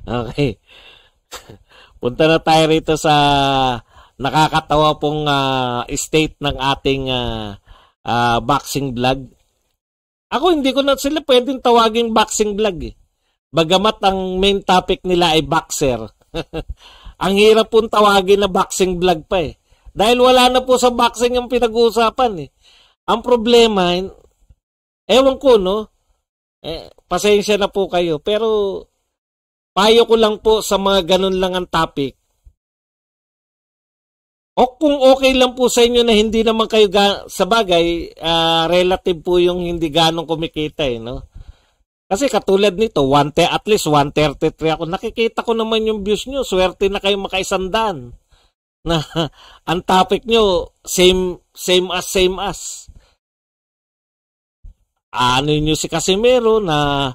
Okay. Punta na tayo rito sa nakakatawa pong state ng ating boxing vlog. Ako hindi ko na sila pwedeng tawaging boxing vlog eh. Bagamat ang main topic nila ay boxer. Ang hirap pong tawagin na boxing vlog pa eh. Dahil wala na po sa boxing ang pinag-uusapan eh. Ang problema, ewan ko no, pasensya na po kayo, pero payo ko lang po sa mga ganun lang ang topic. O kung okay lang po sa inyo na hindi naman kayo sa bagay, relative po yung hindi ganong kumikita eh, no? Kasi katulad nito, at least 133 ako. Nakikita ko naman yung views nyo. Swerte na kayo makaisandaan. Na ang topic nyo, same as. Ano nyo si Casimero na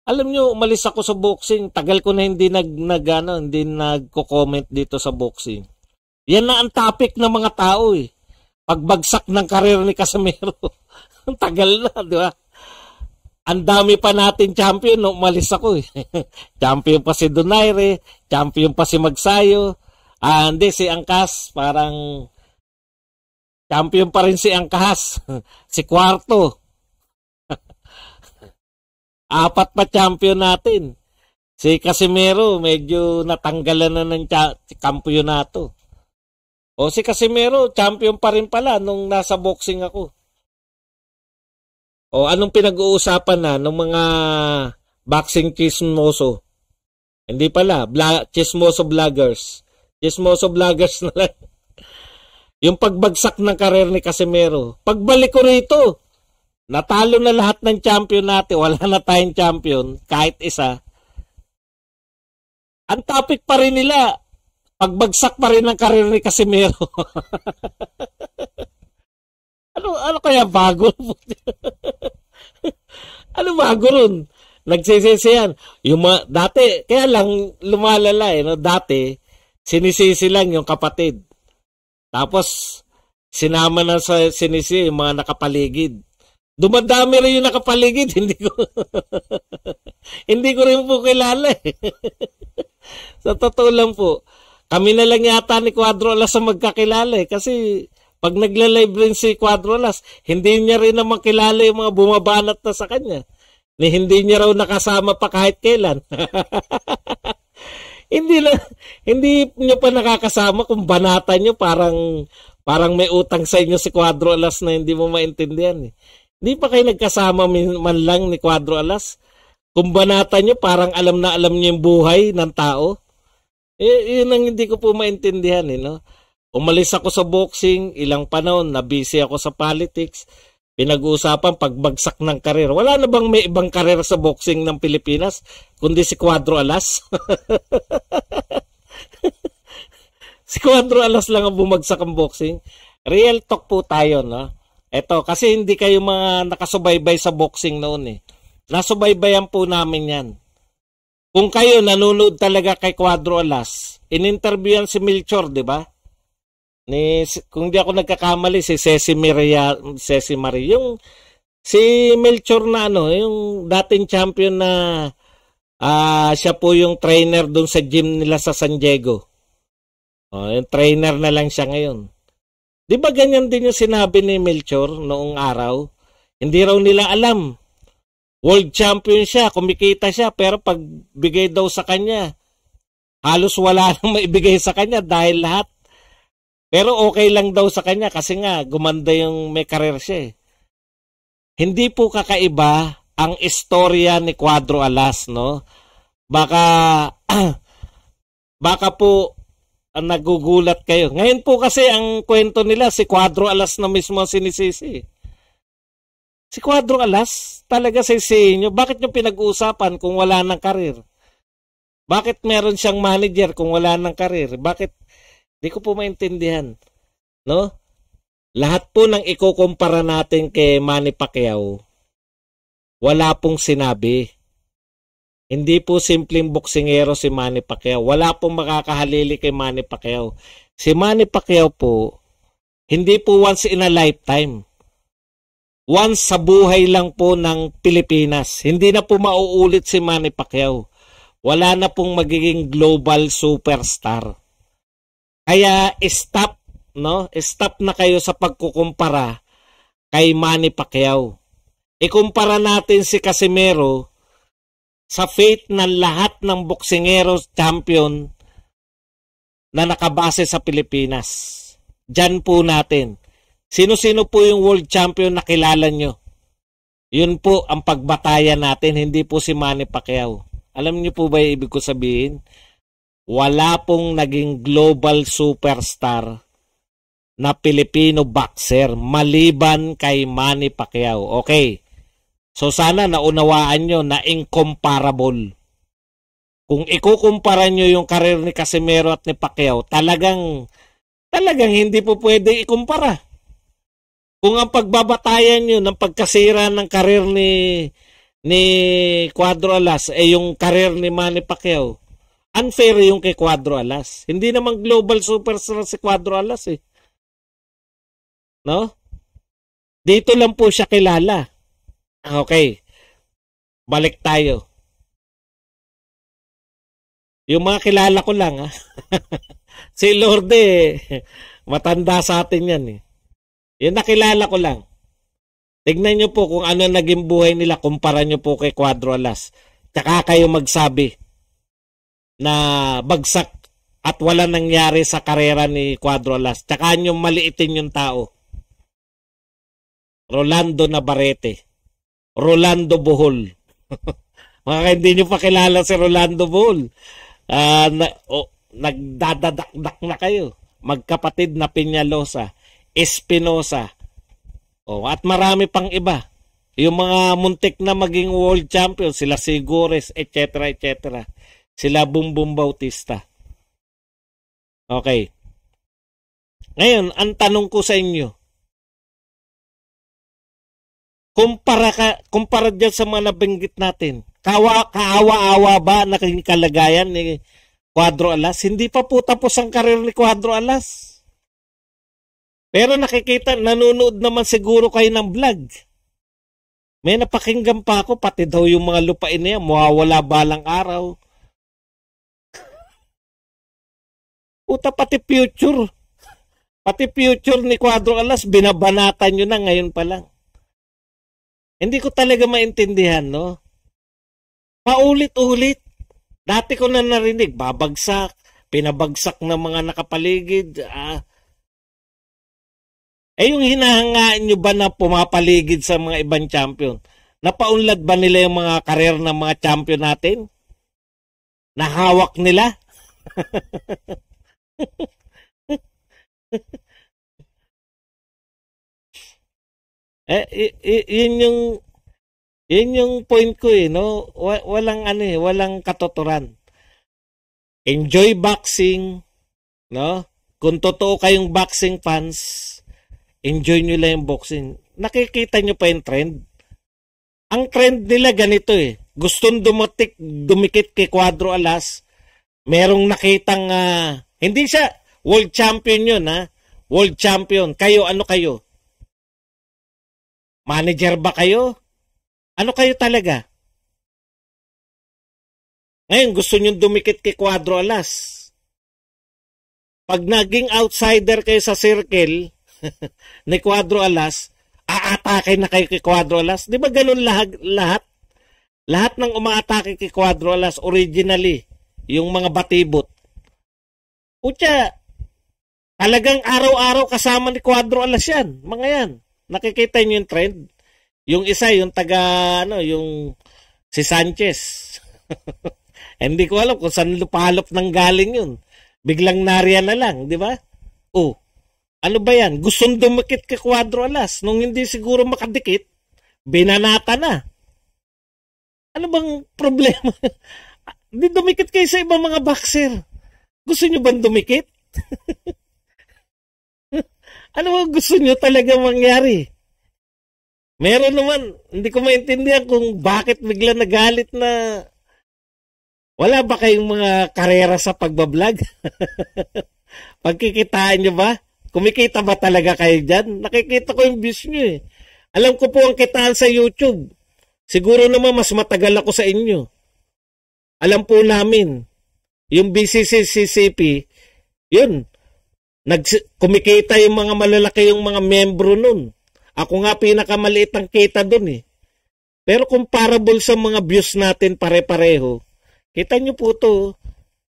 alam nyo, umalis ako sa boxing. Tagal ko na hindi nagko-comment dito sa boxing. Yan na ang topic ng mga tao eh. Pagbagsak ng karir ni Casimero. Tagal na, di ba? Ang dami pa natin champion nung umalis ako eh. Champion pa si Donaire, champion pa si Magsayo. Hindi, si Angkas, parang champion pa rin si Angkas. Si Cuarto. 4 pa champion natin. Si Casimero, medyo natanggalan na ng kampiyonato. O si Casimero, champion pa rin pala nung nasa boxing ako. O anong pinag-uusapan na ng mga boxing chismoso? Hindi pala, chismoso vloggers. Chismoso vloggers na lang. Yung pagbagsak ng karir ni Casimero. Pagbalik ko rito, natalo na lahat ng champion natin. Wala na tayong champion, kahit isa. Ang topic pa rin nila, pagbagsak pa rin ng karir ni Casimero. Ano kaya bago? Ano bago ron? Nagsisisiyan. Dati, kaya lang lumalala eh. No? Dati, sinisisi lang yung kapatid. Tapos, sinama na sa sinisi yung mga nakapaligid. Dumadami rin yung nakapaligid. Hindi ko rin po kilala eh. Sa totoo lang po, kami na lang yata ni Cuadro Alas sa magkakilala eh. Kasi, pag nagla-live rin si Cuadro Alas, hindi niya rin naman kilala yung mga bumabanat na sa kanya. Hindi niya raw nakasama pa kahit kailan. Hindi niyo pa nakakasama kung banata niyo parang may utang sa inyo si Cuadro Alas na hindi mo maintindihan eh. Hindi pa kayo nagkasama man lang ni Cuadro Alas. Kung banata niyo parang alam na alam niyo yung buhay ng tao. Yun ang hindi ko po maintindihan eh, no? Umalis ako sa boxing, ilang panahon, na-busy ako sa politics, pinag-uusapan pagbagsak ng karir. Wala na bang may ibang karir sa boxing ng Pilipinas, kundi si Cuadro Alas? Si Cuadro Alas lang ang bumagsak ang boxing. Real talk po tayo, no? Eto, kasi hindi kayo mga nakasubaybay sa boxing noon eh. Nasubaybayan po namin yan. Kung kayo nanonood talaga kay Cuadro Alas, in-interviewan si Melchor, di ba? Kung di ako nagkakamali, si Ceci Marie, yung si Melchor na yung dating champion na siya po yung trainer doon sa gym nila sa San Diego. Yung trainer na lang siya ngayon. Di ba ganyan din yung sinabi ni Melchor noong araw? Hindi raw nila alam. World champion siya, kumikita siya, pero pag bigay daw sa kanya, halos wala nang maibigay sa kanya dahil lahat. Pero okay lang daw sa kanya kasi nga gumanda yung may karir siya eh. Hindi po kakaiba ang istorya ni Cuadro Alas, no? Baka po nagugulat kayo. Ngayon po kasi ang kwento nila si Cuadro Alas na mismo ang sinisisi. Si Cuadro Alas talaga sisihin nyo. Bakit nyo pinag-uusapan kung wala ng karir? Bakit meron siyang manager kung wala ng karir? Bakit? Di ko po maintindihan. No? Lahat po ng ikukumpara natin kay Manny Pacquiao, wala pong sinabi. Hindi po simpleng boksingero si Manny Pacquiao. Wala pong makakahalili kay Manny Pacquiao. Si Manny Pacquiao po, hindi po once in a lifetime. Once sa buhay lang po ng Pilipinas. Hindi na po mauulit si Manny Pacquiao. wala na pong magiging global superstar. Kaya stop, no? Stop na kayo sa pagkukumpara kay Manny Pacquiao. Ikumpara natin si Casimero sa fate ng lahat ng boksingeros champion na nakabase sa Pilipinas. Diyan po natin. Sino-sino po yung world champion na kilala nyo? Yun po ang pagbatayan natin, hindi po si Manny Pacquiao. Alam niyo po ba yung ibig ko sabihin? Wala pong naging global superstar na Pilipino boxer maliban kay Manny Pacquiao. Okay. So sana naunawaan nyo na incomparable. Kung ikukumpara nyo yung karir ni Casimero at ni Pacquiao, talagang hindi po pwede ikumpara. Kung ang pagbabatayan nyo ng pagkasira ng karir ni Cuadro Alas yung karir ni Manny Pacquiao, unfair yung kay Cuadro Alas. Hindi naman global superstar si Cuadro Alas eh. No? Dito lang po siya kilala. Okay. Balik tayo. Yung mga kilala ko lang ha. Si Lorde matanda sa atin yan eh. Yung nakilala ko lang. Tignan nyo po kung ano naging buhay nila, kumpara nyo po kay Cuadro Alas. Tsaka kayo magsabi na bagsak at wala nangyari sa karera ni Cuadro Alas. Tsaka nyo maliitin yung tao. Rolando Navarrete, Rolando Bohol. Mga hindi nyo pa kilala si Rolando Bohol. Nagdadadakdak na kayo. Magkapatid na Peñalosa, Espinosa, at marami pang iba. Yung mga muntik na maging world champion, sila Sigures, etc., etc. Sila Bumbum Bautista. Okay. Ngayon, ang tanong ko sa inyo, kumpara dyan sa mga nabanggit natin, kaawa-awa ba na kalagayan ni Cuadro Alas? Hindi pa po tapos ang karir ni Cuadro Alas. Pero nakikita, nanonood naman siguro kayo ng vlog. May napakinggan pa ako, pati daw yung mga lupain niya, mawawala balang araw. Puta, pati future ni Cuadro Alas, binabanatan nyo na ngayon pa lang. Hindi ko talaga maintindihan, no? Paulit-ulit. Dati ko na narinig, babagsak, pinabagsak ng mga nakapaligid. Yung hinahangaan nyo ba na pumapaligid sa mga ibang champion? Napaunlad ba nila yung mga karir ng mga champion natin? Nahawak nila? Yun yung point ko no? Walang katotoran. Enjoy boxing, no? Kung totoo kayong boxing fans, enjoy nyo lang yung boxing. Nakikita nyo pa yung trend? Ang trend nila ganito Gustong dumikit kay Cuadro Alas. Merong nakitang, hindi siya world champion yun, ha? World champion. Kayo, ano kayo? Manager ba kayo? Ano kayo talaga? Ngayon, gusto nyo dumikit kay Cuadro Alas. Pag naging outsider kayo sa circle ni Cuadro Alas, aatake na kayo kay Cuadro Alas. Di ba ganun lahat? Lahat ng umaatake kay Cuadro Alas, originally, yung mga batibot. Pucha, talagang araw-araw kasama ni Cuadro Alas yan. Mga yan. Nakikita niyo yung trend? Yung isa, yung yung si Sanchez. Hindi ko alam kung saan lupalop nang galing yun. Biglang nariyan na lang, di ba? Ano ba yan? Gustong dumikit kay Cuadro Alas. Nung hindi siguro makadikit, binanata na. Ano bang problema? Di dumikit kayo sa ibang mga boxer. Gusto nyo bang dumikit? Ano bang gusto nyo talaga mangyari? Meron naman, hindi ko maintindihan kung bakit bigla nagalit na wala ba kayong mga karera sa pagbablog? Pagkikitaan nyo ba? Kumikita ba talaga kayo dyan? Nakikita ko yung views nyo Alam ko po ang kitaan sa YouTube. Siguro naman mas matagal ako sa inyo. alam po namin, yung BCCCP, yun, kumikita yung mga malalaki yung mga membro nun. Ako nga pinakamaliit ang kita dun eh. Pero comparable sa mga views natin pare-pareho, kita nyo po to,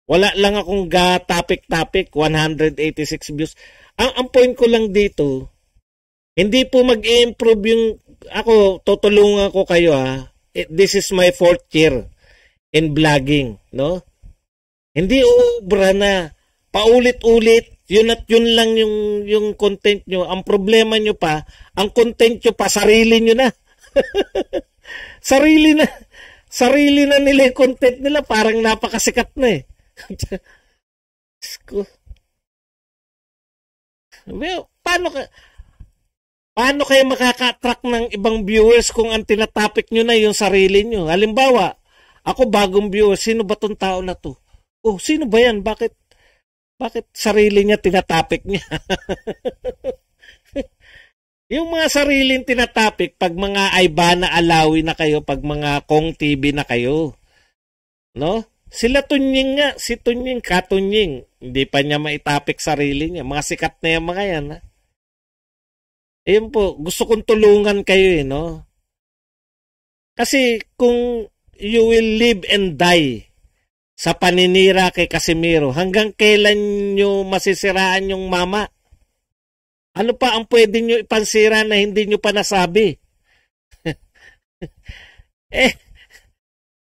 wala lang akong topic-topic, 186 views. Ang point ko lang dito, hindi po mag-i-improve yung, ako, tutulungan ko kayo ha. This is my 4th year in vlogging, no? Hindi ubra na, paulit-ulit, yun at yun lang yung content nyo. Ang problema nyo pa, ang content nyo pa, sarili nyo na. sarili na nila yung content nila, parang napakasikat na eh. Well, paano kayo makaka-attract ng ibang viewers kung ang tinatopic nyo na yung sarili nyo? Halimbawa, ako bagong viewer, sino ba tong tao na to? Oh, sino ba yan? Bakit sarili niya tinatopic niya? Yung mga sariling tinatopic, pag mga Aibana Alawi na kayo, pag mga Kong TV na kayo, no? Sila Tunying nga, si Tunying, Katunying, hindi pa niya maitapik sarili niya. Mga sikat na yung mga yan, ha? Ayun po, gusto kong tulungan kayo eh, no? Kasi kung you will live and die sa paninira kay Casimiro, hanggang kailan nyo masisiraan yung mama? Ano pa ang pwede nyo ipansira na hindi nyo pa nasabi?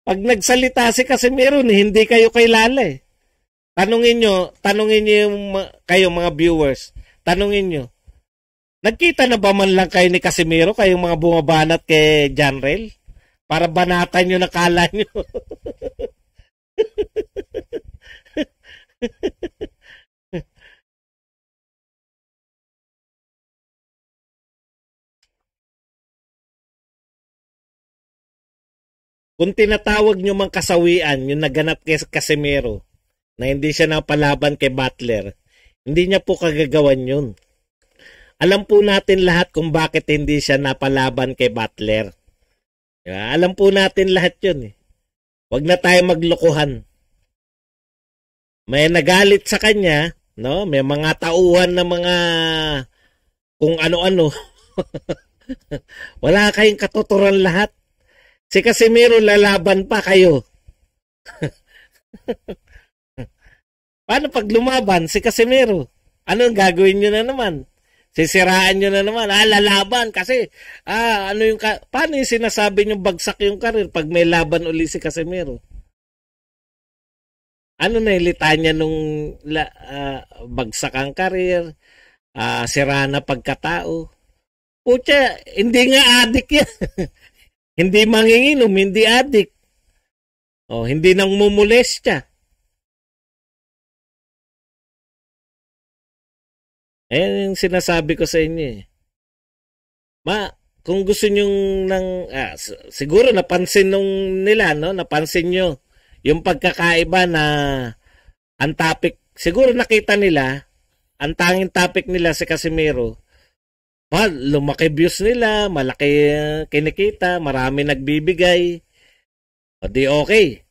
Pag nagsalita si Casimiro, hindi kayo kilala eh. Tanungin nyo kayo mga viewers, tanungin nyo, nagkita na ba man lang kayo ni Casimiro, kayong mga bumabanat kay John Rail? Para banatan nyo na kala nyo. Kung tinatawag nyo mang kasawian, yung naganap kay Casimiro, na hindi siya napalaban kay Butler, hindi niya po kagagawan yun. Alam po natin lahat kung bakit hindi siya napalaban kay Butler. Diba? Alam po natin lahat yun eh. Huwag na tayo maglokohan. May nagalit sa kanya, no? May mga tauhan na mga kung ano-ano. Wala kayong katuturan lahat. Si Casimiro lalaban pa kayo. Paano pag lumaban si Casimiro? Anong gagawin nyo na naman? Sisiraan nyo na naman. Lalaban kasi, paano yung sinasabi nyo bagsak yung karir pag may laban uli si Casimiro? Ano na yung litanya nung bagsak ang karir, sira na pagkatao? Pucha, hindi nga adik yan. Hindi manginginom, hindi adik. O, hindi nang mumulestya. Ayan yung sinasabi ko sa inyo eh. Kung gusto nyo siguro napansin nila, no? Napansin nyo yung pagkakaiba na ang topic, siguro nakita nila, ang tanging topic nila si Casimiro, lumaki views nila, malaki kinikita, marami nagbibigay, o di okay.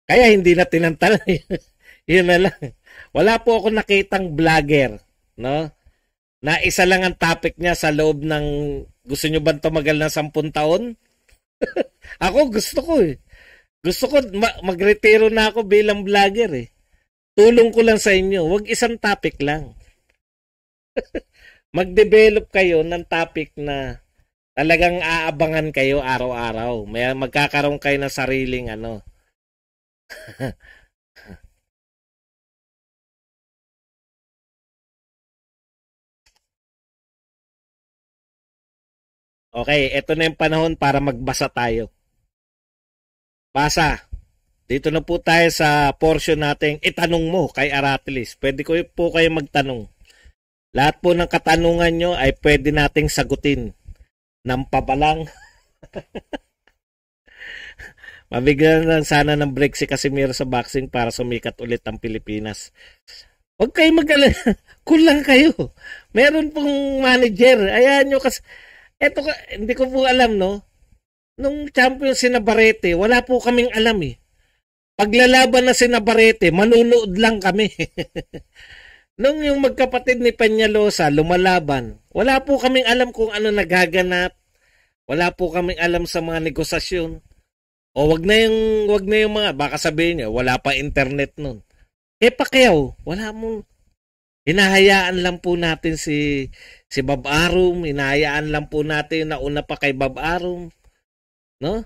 Kaya hindi na tinantala. Yun na lang. Wala po ako nakitang vlogger, no? Na isa lang ang topic niya sa loob ng, gusto nyo ba tumagal ng 10 taon? Ako gusto ko eh. Gusto ko magretiro na ako bilang vlogger eh. Tulong ko lang sa inyo, wag isang topic lang. Mag-develop kayo ng topic na talagang aabangan kayo araw-araw. May magkakaroon kayo ng sariling ano. Okay, ito na yung panahon para magbasa tayo. Basa. Dito na po tayo sa portion natin, itanong mo kay Aratilis. Pwede ko po kayo magtanong. Lahat po ng katanungan nyo ay pwede nating sagutin ng pabalang. Mabigyan lang sana ng break si Casimiro sa boxing para sumikat ulit ang Pilipinas. Huwag kayo mag-alala. Kulang kayo. Meron pong manager. Ayan nyo kasi. Eto, hindi ko po alam, no? Nung champion si Navarrete, wala po kaming alam eh. Paglalaban na si Navarrete, manunood lang kami. Nung yung magkapatid ni Peñalosa lumalaban, wala po kaming alam kung ano nagaganap. Wala po kaming alam sa mga negosasyon. O wag na yung mga, baka sabihin niyo, wala pa internet nun. Pacquiao, wala mo. Hinahayaan lang po natin si Bob Arum, hinahayaan lang po natin na una pa kay Bob Arum, no?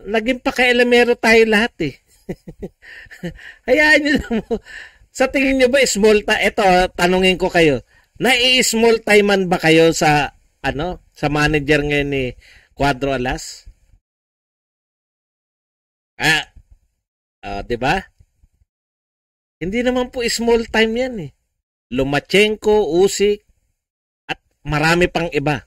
Naging pakailamero tayo lahat eh. Hayaan niyo lang mo. Sa tingin niyo ba ito, tanungin ko kayo. Nai-small time man ba kayo sa sa manager ngayon ni Cuadro Alas? 'Di ba? Hindi naman po small time 'yan eh. Lomachenko, Usyk at marami pang iba.